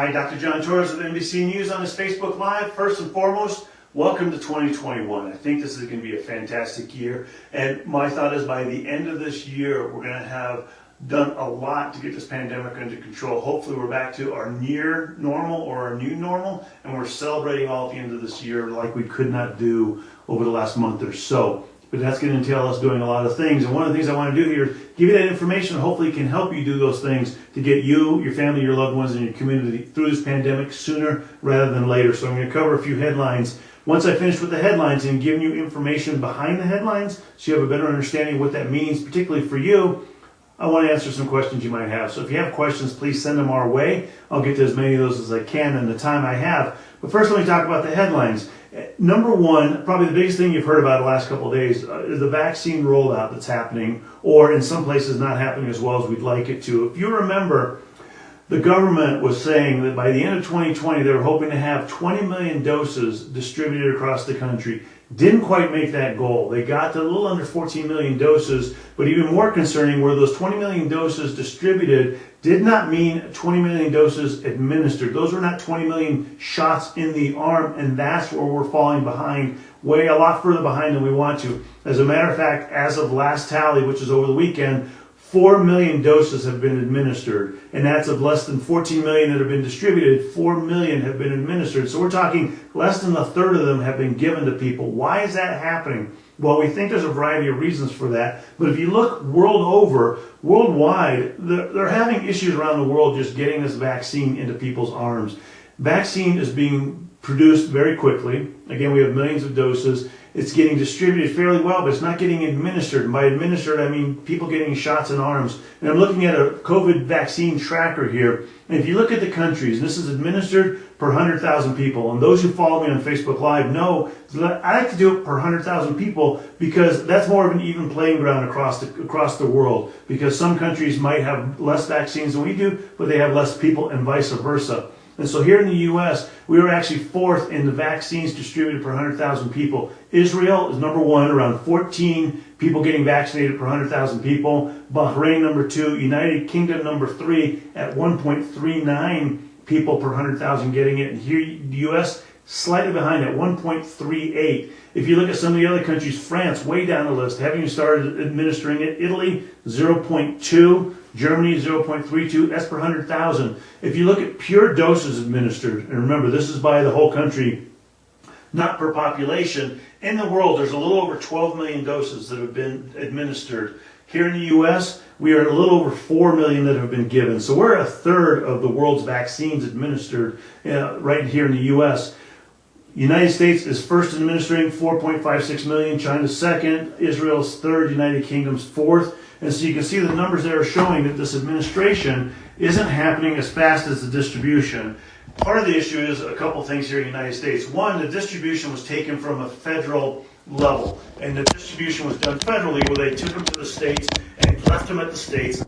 Hi, Dr. John Torres of NBC News on this Facebook Live. First and foremost, welcome to 2021. I think this is going to be a fantastic year. And my thought is by the end of this year, we're going to have done a lot to get this pandemic under control. Hopefully we're back to our near normal or our new normal, and we're celebrating all at the end of this year like we could not do over the last month or so. But that's going to entail us doing a lot of things. And one of the things I want to do here is give you that information and hopefully it can help you do those things to get you, your family, your loved ones, and your community through this pandemic sooner rather than later. So I'm going to cover a few headlines. Once I finish with the headlines and giving you information behind the headlines so you have a better understanding of what that means, particularly for you, I want to answer some questions you might have. So if you have questions, please send them our way. I'll get to as many of those as I can in the time I have. But first, let me talk about the headlines. Number one, probably the biggest thing you've heard about the last couple of days is the vaccine rollout that's happening, or in some places not happening as well as we'd like it to. If you remember, the government was saying that by the end of 2020, they were hoping to have 20 million doses distributed across the country. Didn't quite make that goal. They got to a little under 14 million doses, but even more concerning were those 20 million doses distributed did not mean 20 million doses administered. Those were not 20 million shots in the arm, and that's where we're falling behind, way a lot further behind than we want to. As a matter of fact, as of last tally, which is over the weekend, 4 million doses have been administered, and that's of less than 14 million that have been distributed. 4 million have been administered. So we're talking less than a third of them have been given to people. Why is that happening? Well, we think there's a variety of reasons for that. But if you look worldwide, they're having issues around the world just getting this vaccine into people's arms. Vaccine is being produced very quickly. Again, we have millions of doses. It's getting distributed fairly well, but it's not getting administered. And by administered, I mean people getting shots in arms. And I'm looking at a COVID vaccine tracker here. And if you look at the countries, and this is administered per 100,000 people, and those who follow me on Facebook Live know that I like to do it per 100,000 people because that's more of an even playing ground across the world. Because some countries might have less vaccines than we do, but they have less people and vice versa. And so here in the U.S., we were actually fourth in the vaccines distributed per 100,000 people. Israel is number one, around 14 people getting vaccinated per 100,000 people. Bahrain, number two. United Kingdom, number three, at 1.39 people per 100,000 getting it. And here, the U.S., slightly behind at 1.38. If you look at some of the other countries, France, way down the list, haven't even started administering it. Italy, 0.2. Germany, 0.32. That's per 100,000. If you look at pure doses administered, and remember, this is by the whole country, not per population, in the world, there's a little over 12 million doses that have been administered. Here in the U.S., we are a little over 4 million that have been given. So we're a third of the world's vaccines administered right here in the U.S. United States is first administering 4.56 million, China's second, Israel's third, United Kingdom's fourth. And so you can see the numbers there are showing that this administration isn't happening as fast as the distribution. Part of the issue is a couple things here in the United States. One, the distribution was taken from a federal level, and the distribution was done federally where they took them to the states and left them at the states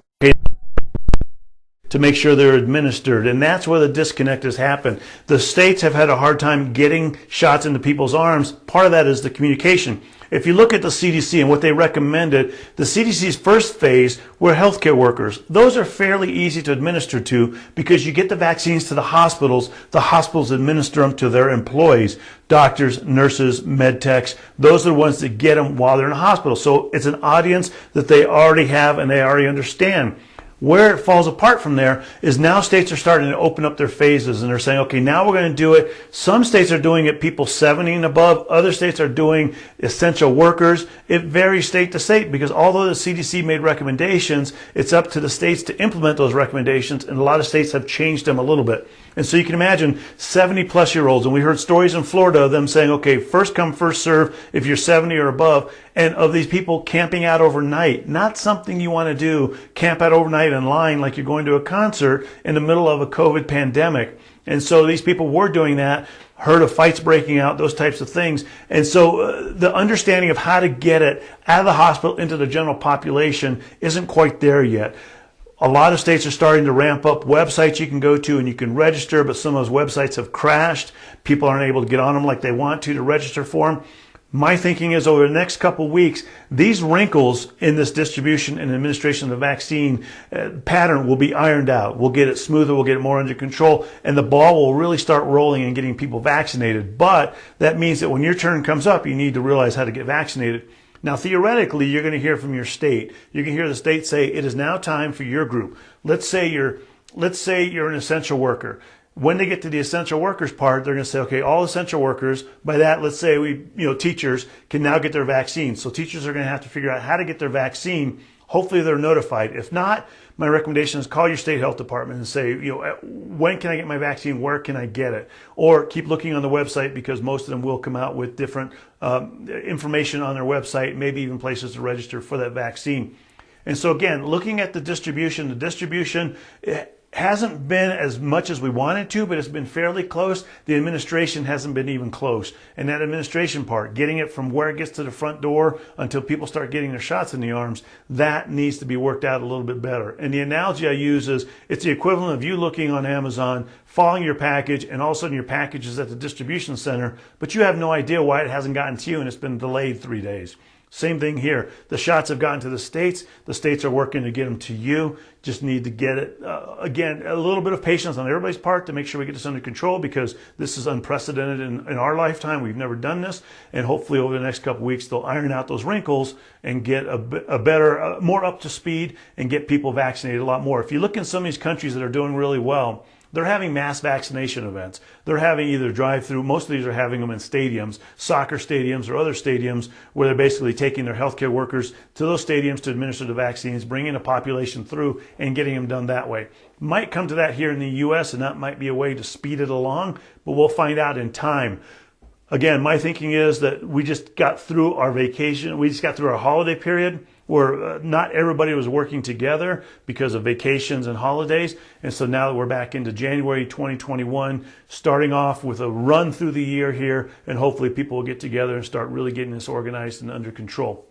to make sure they're administered. And that's where the disconnect has happened. The states have had a hard time getting shots into people's arms. Part of that is the communication. If you look at the CDC and what they recommended, the CDC's first phase were healthcare workers. Those are fairly easy to administer to because you get the vaccines to the hospitals administer them to their employees, doctors, nurses, med techs. Those are the ones that get them while they're in the hospital. So it's an audience that they already have and they already understand. Where it falls apart from there is now states are starting to open up their phases and they're saying, okay, now we're going to do it. Some states are doing it people 70 and above. Other states are doing essential workers. It varies state to state because although the CDC made recommendations, it's up to the states to implement those recommendations, and a lot of states have changed them a little bit. And so you can imagine 70-plus-year-olds, and we heard stories in Florida of them saying, okay, first come, first serve if you're 70 or above, and of these people camping out overnight. Not something you want to do, camp out overnight in line like you're going to a concert in the middle of a COVID pandemic. And so these people were doing that, heard of fights breaking out, those types of things. And so the understanding of how to get it out of the hospital into the general population isn't quite there yet. A lot of states are starting to ramp up websites you can go to and you can register, but some of those websites have crashed. People aren't able to get on them like they want to register for them. My thinking is over the next couple of weeks, these wrinkles in this distribution and administration of the vaccine pattern will be ironed out. We'll get it smoother, we'll get it more under control, and the ball will really start rolling and getting people vaccinated. But that means that when your turn comes up, you need to realize how to get vaccinated. Now, theoretically, you're going to hear from your state. You can hear the state say, it is now time for your group. Let's say you're an essential worker. When they get to the essential workers part, they're going to say, okay, all essential workers, by that, let's say teachers can now get their vaccine. So teachers are going to have to figure out how to get their vaccine. Hopefully they're notified. If not, my recommendation is call your state health department and say, when can I get my vaccine? Where can I get it? Or keep looking on the website, because most of them will come out with different information on their website, maybe even places to register for that vaccine. And so again, looking at the distribution hasn't been as much as we wanted to, but it's been fairly close. The administration hasn't been even close. And that administration part, getting it from where it gets to the front door until people start getting their shots in the arms, that needs to be worked out a little bit better. And the analogy I use is it's the equivalent of you looking on Amazon, following your package, and all of a sudden your package is at the distribution center, but you have no idea why it hasn't gotten to you and it's been delayed 3 days. Same thing here. The shots have gotten to the states. The states are working to get them to you. Just need to get it, again, a little bit of patience on everybody's part to make sure we get this under control, because this is unprecedented in our lifetime. We've never done this. And hopefully over the next couple of weeks, they'll iron out those wrinkles and get a better, more up to speed and get people vaccinated a lot more. If you look in some of these countries that are doing really well, they're having mass vaccination events. They're having either drive-through, most of these are having them in stadiums, soccer stadiums or other stadiums, where they're basically taking their healthcare workers to those stadiums to administer the vaccines, bringing the population through and getting them done that way. Might come to that here in the U.S., and that might be a way to speed it along, but we'll find out in time. Again, my thinking is that we just got through our vacation. We just got through our holiday period where not everybody was working together because of vacations and holidays. And so now that we're back into January 2021, starting off with a run through the year here, and hopefully people will get together and start really getting this organized and under control.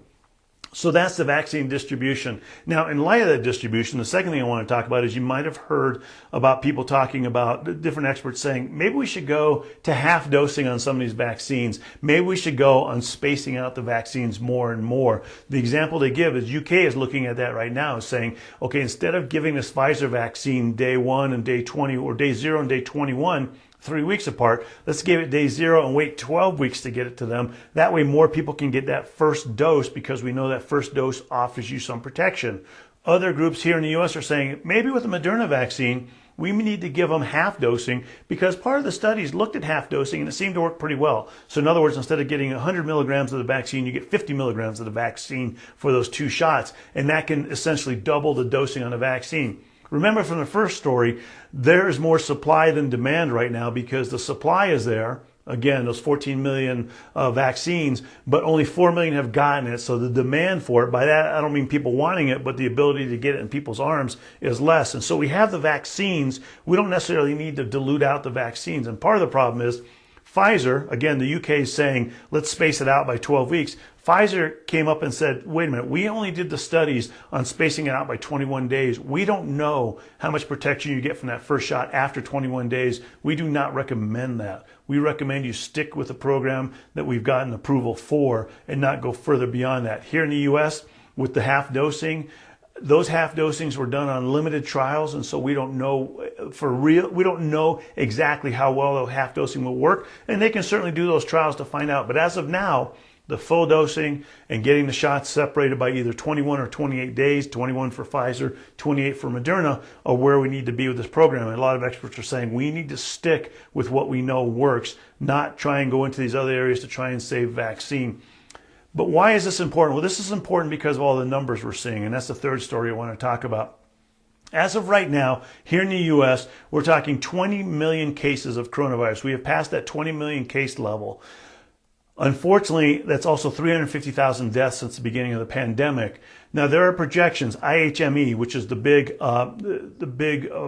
So that's the vaccine distribution. Now, in light of that distribution, the second thing I want to talk about is you might have heard about people talking about, different experts saying, maybe we should go to half dosing on some of these vaccines. Maybe we should go on spacing out the vaccines more and more. The example they give is UK is looking at that right now, saying, okay, instead of giving this Pfizer vaccine day 1 and day 20, or day 0 and day 21, 3 weeks apart, let's give it day 0 and wait 12 weeks to get it to them. That way more people can get that first dose, because we know that first dose offers you some protection. Other groups here in the US are saying, maybe with the Moderna vaccine, we need to give them half dosing, because part of the studies looked at half dosing and it seemed to work pretty well. So in other words, instead of getting 100 milligrams of the vaccine, you get 50 milligrams of the vaccine for those 2 shots. And that can essentially double the dosing on the vaccine. Remember from the first story, there is more supply than demand right now, because the supply is there. Again, those 14 million vaccines, but only 4 million have gotten it. So the demand for it, by that I don't mean people wanting it, but the ability to get it in people's arms is less. And so we have the vaccines. We don't necessarily need to dilute out the vaccines. And part of the problem is Pfizer, again, the UK is saying, let's space it out by 12 weeks. Pfizer came up and said, wait a minute, we only did the studies on spacing it out by 21 days. We don't know how much protection you get from that first shot after 21 days. We do not recommend that. We recommend you stick with the program that we've gotten approval for and not go further beyond that. Here in the US, with the half dosing, those half dosings were done on limited trials, and so we don't know for real. We don't know exactly how well the half dosing will work, and they can certainly do those trials to find out. But as of now, the full dosing and getting the shots separated by either 21 or 28 days, 21 for Pfizer, 28 for Moderna, are where we need to be with this program. And a lot of experts are saying we need to stick with what we know works, not try and go into these other areas to try and save vaccine. But why is this important? Well, this is important because of all the numbers we're seeing, and that's the third story I want to talk about. As of right now, here in the U.S., we're talking 20 million cases of coronavirus. We have passed that 20 million case level. Unfortunately, that's also 350,000 deaths since the beginning of the pandemic. Now, there are projections. IHME, which is the big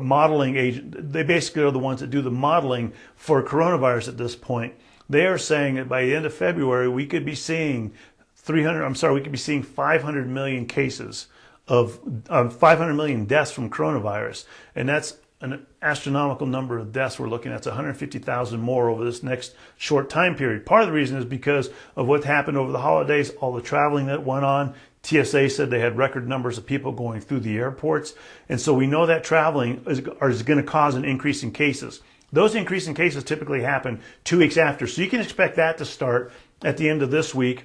modeling agent, they basically are the ones that do the modeling for coronavirus at this point. They are saying that by the end of February, we could be seeing 500 million cases of 500 million deaths from coronavirus. And that's an astronomical number of deaths we're looking at. It's 150,000 more over this next short time period. Part of the reason is because of what happened over the holidays, all the traveling that went on. TSA said they had record numbers of people going through the airports. And so we know that traveling is going to cause an increase in cases. Those increase in cases typically happen 2 weeks after. So you can expect that to start at the end of this week.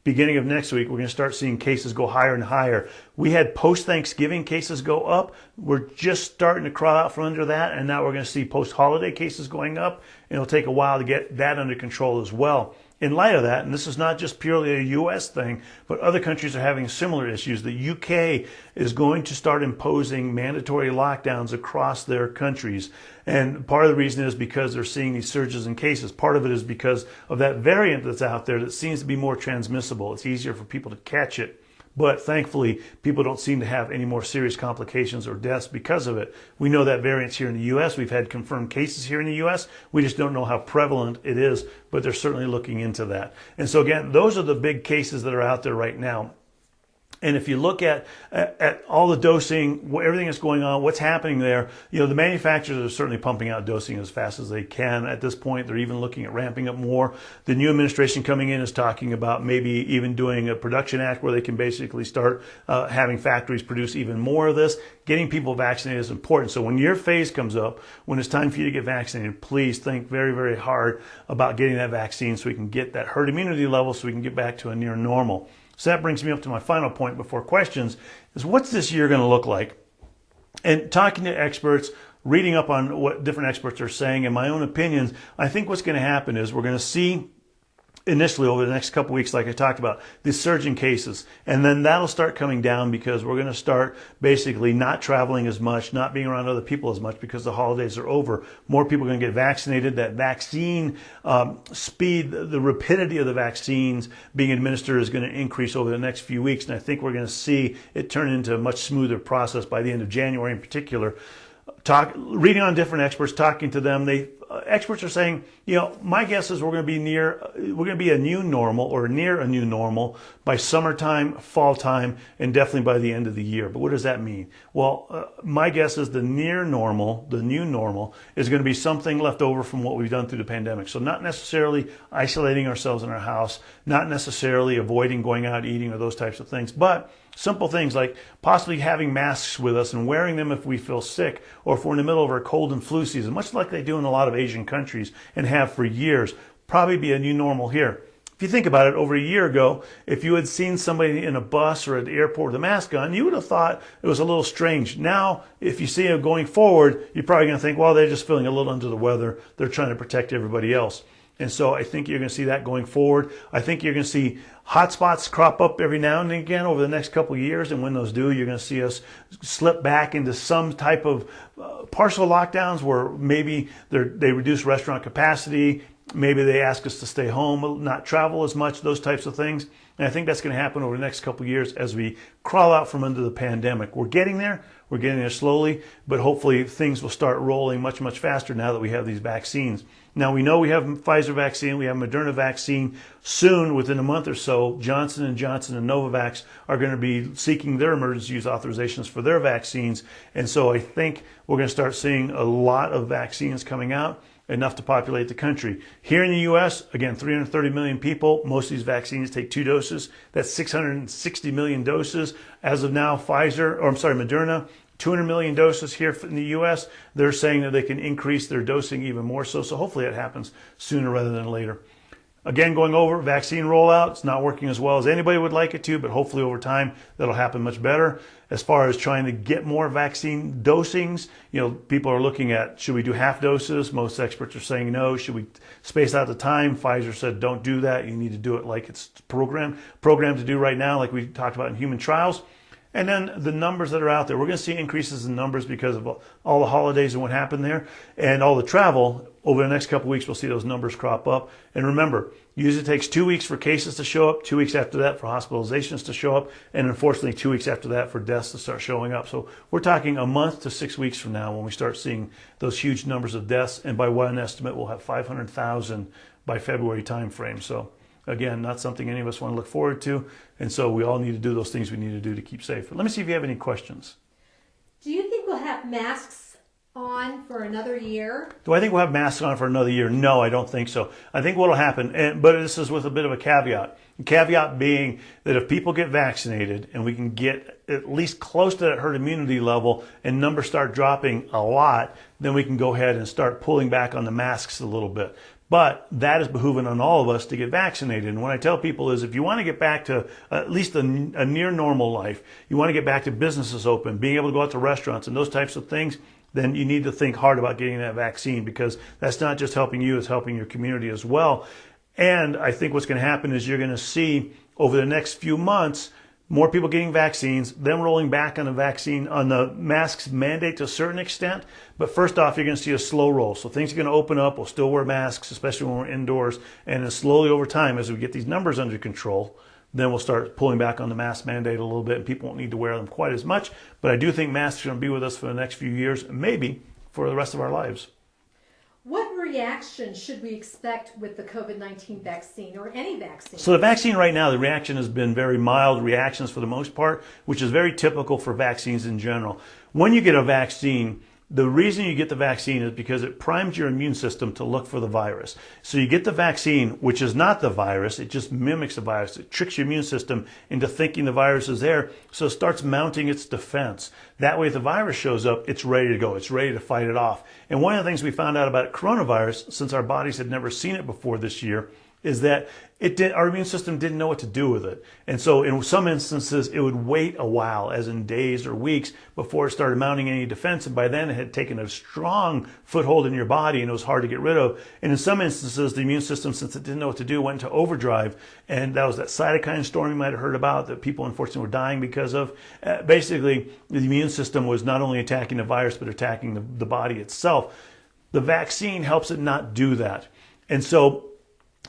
Beginning of next week, we're going to start seeing cases go higher and higher. We had post-Thanksgiving cases go up. We're just starting to crawl out from under that, and now we're going to see post-holiday cases going up, and it'll take a while to get that under control as well. In light of that, and this is not just purely a U.S. thing, but other countries are having similar issues. The U.K. is going to start imposing mandatory lockdowns across their countries. And part of the reason is because they're seeing these surges in cases. Part of it is because of that variant that's out there that seems to be more transmissible. It's easier for people to catch it. But thankfully, people don't seem to have any more serious complications or deaths because of it. We know that variant's here in the U.S. We've had confirmed cases here in the U.S. We just don't know how prevalent it is, but they're certainly looking into that. And so again, those are the big cases that are out there right now. And if you look at all the dosing, everything that's going on, what's happening there, the manufacturers are certainly pumping out dosing as fast as they can. At this point, they're even looking at ramping up more. The new administration coming in is talking about maybe even doing a production act where they can basically start having factories produce even more of this. Getting people vaccinated is important. So when your phase comes up, when it's time for you to get vaccinated, please think very, very hard about getting that vaccine so we can get that herd immunity level so we can get back to a near normal. So that brings me up to my final point before questions, is what's this year going to look like? And talking to experts, reading up on what different experts are saying, and my own opinions, I think what's going to happen is we're going to see initially over the next couple of weeks, like I talked about, the surge in cases. And then that'll start coming down because we're going to start basically not traveling as much, not being around other people as much because the holidays are over. More people are going to get vaccinated. That vaccine speed, the rapidity of the vaccines being administered is going to increase over the next few weeks. And I think we're going to see it turn into a much smoother process by the end of January in particular. Reading on different experts, talking to them, experts are saying, my guess is we're going to be a new normal or near a new normal by summertime, fall time, and definitely by the end of the year. But what does that mean? Well, my guess is the near normal, the new normal, is going to be something left over from what we've done through the pandemic. So not necessarily isolating ourselves in our house, not necessarily avoiding going out eating or those types of things, but simple things like possibly having masks with us and wearing them if we feel sick or if we're in the middle of our cold and flu season, much like they do in a lot of Asian countries and have for years. Probably be a new normal here. If you think about it, over a year ago, if you had seen somebody in a bus or at the airport with a mask on, you would have thought it was a little strange. Now, if you see it going forward, you're probably going to think, well, they're just feeling a little under the weather. They're trying to protect everybody else. And so I think you're going to see that going forward. I think you're going to see hot spots crop up every now and again over the next couple of years. And when those do, you're going to see us slip back into some type of partial lockdowns where maybe they reduce restaurant capacity. Maybe they ask us to stay home, not travel as much, those types of things. And I think that's going to happen over the next couple of years as we crawl out from under the pandemic. We're getting there. We're getting there slowly, but hopefully things will start rolling much, much faster now that we have these vaccines. Now, we know we have Pfizer vaccine, we have Moderna vaccine. Soon, within a month or so, Johnson & Johnson and Novavax are going to be seeking their emergency use authorizations for their vaccines. And so I think we're going to start seeing a lot of vaccines coming out, enough to populate the country. Here in the U.S., again, 330 million people. Most of these vaccines take 2 doses. That's 660 million doses. As of now, Moderna, 200 million doses here in the U.S. They're saying that they can increase their dosing even more so. So hopefully that happens sooner rather than later. Again, going over vaccine rollout, it's not working as well as anybody would like it to, but hopefully over time that'll happen much better. As far as trying to get more vaccine dosings, people are looking at, should we do half doses? Most experts are saying no. Should we space out the time? Pfizer said don't do that. You need to do it like it's programmed to do right now, like we talked about in human trials. And then the numbers that are out there, we're going to see increases in numbers because of all the holidays and what happened there and all the travel. Over the next couple of weeks, we'll see those numbers crop up. And remember, usually it takes 2 weeks for cases to show up, 2 weeks after that for hospitalizations to show up, and unfortunately 2 weeks after that for deaths to start showing up. So we're talking a month to 6 weeks from now when we start seeing those huge numbers of deaths. And by one estimate, we'll have 500,000 by February timeframe. So again, not something any of us want to look forward to. And so we all need to do those things we need to do to keep safe. But let me see if you have any questions. Do you think we'll have masks on for another year? Do I think we'll have masks on for another year? No, I don't think so. I think what will happen, but this is with a bit of a caveat. The caveat being that if people get vaccinated and we can get at least close to that herd immunity level and numbers start dropping a lot, then we can go ahead and start pulling back on the masks a little bit. But that is behooving on all of us to get vaccinated. And what I tell people is if you want to get back to at least a near normal life, you want to get back to businesses open, being able to go out to restaurants and those types of things, then you need to think hard about getting that vaccine, because that's not just helping you, it's helping your community as well. And I think what's going to happen is you're going to see over the next few months more people getting vaccines, them rolling back on the vaccine, on the masks mandate to a certain extent. But first off, you're going to see a slow roll. So things are going to open up. We'll still wear masks, especially when we're indoors. And then slowly over time, as we get these numbers under control, then we'll start pulling back on the mask mandate a little bit, and people won't need to wear them quite as much. But I do think masks are going to be with us for the next few years, maybe for the rest of our lives. What reaction should we expect with the COVID-19 vaccine or any vaccine? So the vaccine right now, the reaction has been very mild reactions for the most part, which is very typical for vaccines in general. When you get a vaccine, the reason you get the vaccine is because it primes your immune system to look for the virus. So you get the vaccine, which is not the virus. It just mimics the virus. It tricks your immune system into thinking the virus is there. So it starts mounting its defense. That way, if the virus shows up, it's ready to go. It's ready to fight it off. And one of the things we found out about coronavirus, since our bodies had never seen it before this year, is that our immune system didn't know what to do with it. And so in some instances, it would wait a while, as in days or weeks, before it started mounting any defense. And by then, it had taken a strong foothold in your body, and it was hard to get rid of. And in some instances, the immune system, since it didn't know what to do, went into overdrive. And that was that cytokine storm you might have heard about that people, unfortunately, were dying because of. Basically, the immune system was not only attacking the virus, but attacking the body itself. The vaccine helps it not do that. And so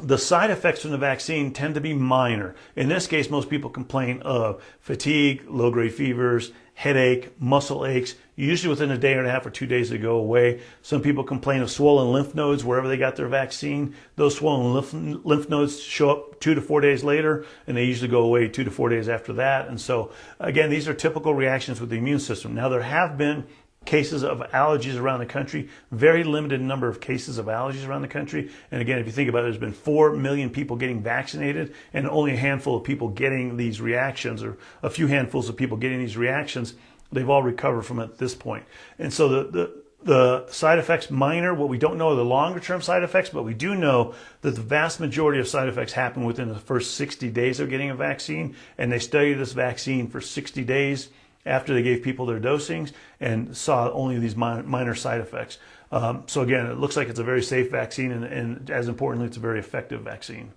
the side effects from the vaccine tend to be minor. In this case, most people complain of fatigue, low-grade fevers, headache, muscle aches. Usually within a day and a half or 2 days they go away. Some people complain of swollen lymph nodes wherever they got their vaccine. Those swollen lymph nodes show up 2 to 4 days later, and they usually go away 2 to 4 days after that. And so, again, these are typical reactions with the immune system. Now, there have been cases of allergies around the country, very limited number of cases of allergies around the country. And again, if you think about it, there's been 4 million people getting vaccinated and only a handful of people getting these reactions, or a few handfuls of people getting these reactions. They've all recovered from it at this point. And so the side effects, minor. What we don't know are the longer term side effects, but we do know that the vast majority of side effects happen within the first 60 days of getting a vaccine. And they studied this vaccine for 60 days after they gave people their dosings and saw only these minor side effects. So again, it looks like it's a very safe vaccine, and as importantly, it's a very effective vaccine.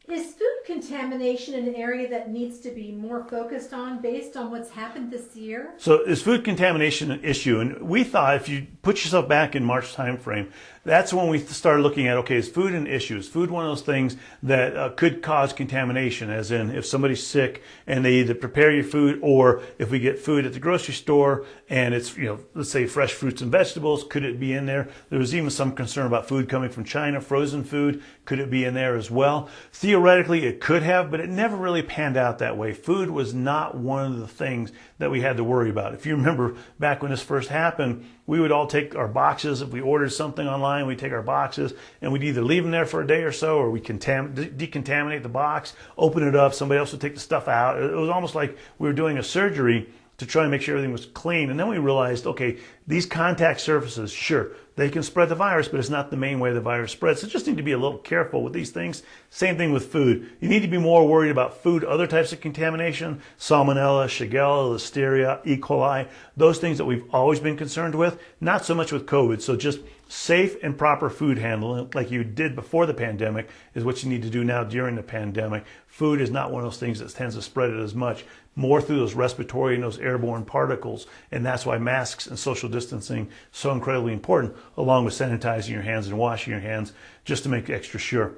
Is food contamination an area that needs to be more focused on based on what's happened this year? So is food contamination an issue? And we thought, if you put yourself back in March timeframe, that's when we started looking at, okay, is food an issue? Is food one of those things that could cause contamination? As in, if somebody's sick and they either prepare your food, or if we get food at the grocery store and it's, let's say fresh fruits and vegetables, could it be in there? There was even some concern about food coming from China, frozen food. Could it be in there as well? Theoretically, it could have, but it never really panned out that way. Food was not one of the things that we had to worry about. If you remember back when this first happened, we would all take our boxes. If we ordered something online, we'd take our boxes and we'd either leave them there for a day or so, or we decontaminate the box, open it up, somebody else would take the stuff out. It was almost like we were doing a surgery to try and make sure everything was clean. And then we realized, okay, these contact surfaces, sure, they can spread the virus, but it's not the main way the virus spreads. So just need to be a little careful with these things. Same thing with food. You need to be more worried about food, other types of contamination, salmonella, shigella, listeria, E. coli, those things that we've always been concerned with, not so much with COVID. So just safe and proper food handling, like you did before the pandemic, is what you need to do now during the pandemic. Food is not one of those things that tends to spread it as much, more through those respiratory and those airborne particles. And that's why masks and social distancing so incredibly important, along with sanitizing your hands and washing your hands, just to make extra sure.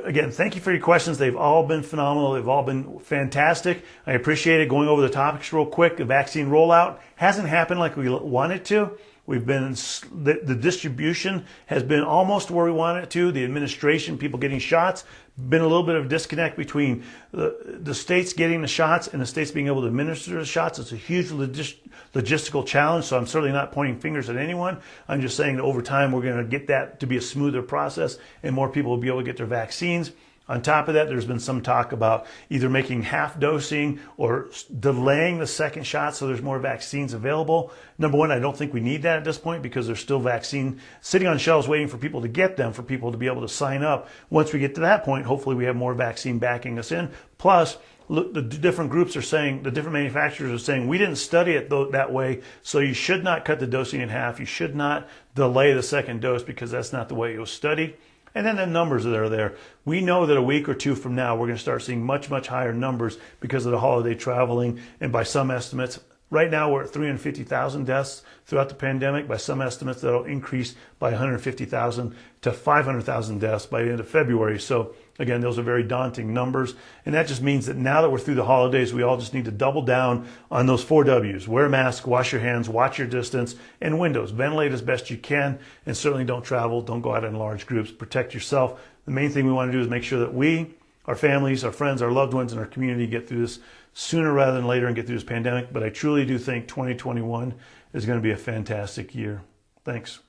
Again, thank you for your questions. They've all been phenomenal. They've all been fantastic. I appreciate it. Going over the topics real quick, the vaccine rollout hasn't happened like we wanted to. The distribution has been almost where we want it to. The administration, people getting shots, been a little bit of a disconnect between the states getting the shots and the states being able to administer the shots. It's a huge logistical challenge, so I'm certainly not pointing fingers at anyone. I'm just saying that over time we're going to get that to be a smoother process and more people will be able to get their vaccines. On top of that, there's been some talk about either making half dosing or delaying the second shot so there's more vaccines available. Number one, I don't think we need that at this point because there's still vaccine sitting on shelves waiting for people to get them, for people to be able to sign up. Once we get to that point, hopefully we have more vaccine backing us in. Plus, look, the different groups are saying, the different manufacturers are saying, we didn't study it that way, so you should not cut the dosing in half. You should not delay the second dose because that's not the way it was studied. And then the numbers that are there. We know that a week or two from now, we're going to start seeing much, much higher numbers because of the holiday traveling. And by some estimates, right now we're at 350,000 deaths throughout the pandemic. By some estimates, that'll increase by 150,000 to 500,000 deaths by the end of February. So again, those are very daunting numbers. And that just means that now that we're through the holidays, we all just need to double down on those 4 W's. Wear a mask, wash your hands, watch your distance, and windows. Ventilate as best you can, and certainly don't travel. Don't go out in large groups. Protect yourself. The main thing we want to do is make sure that we, our families, our friends, our loved ones, and our community get through this sooner rather than later and get through this pandemic. But I truly do think 2021 is going to be a fantastic year. Thanks.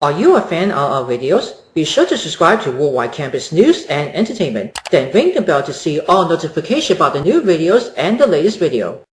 Are you a fan of our videos? Be sure to subscribe to Worldwide Campus News and Entertainment. Then ring the bell to see all notifications about the new videos and the latest video.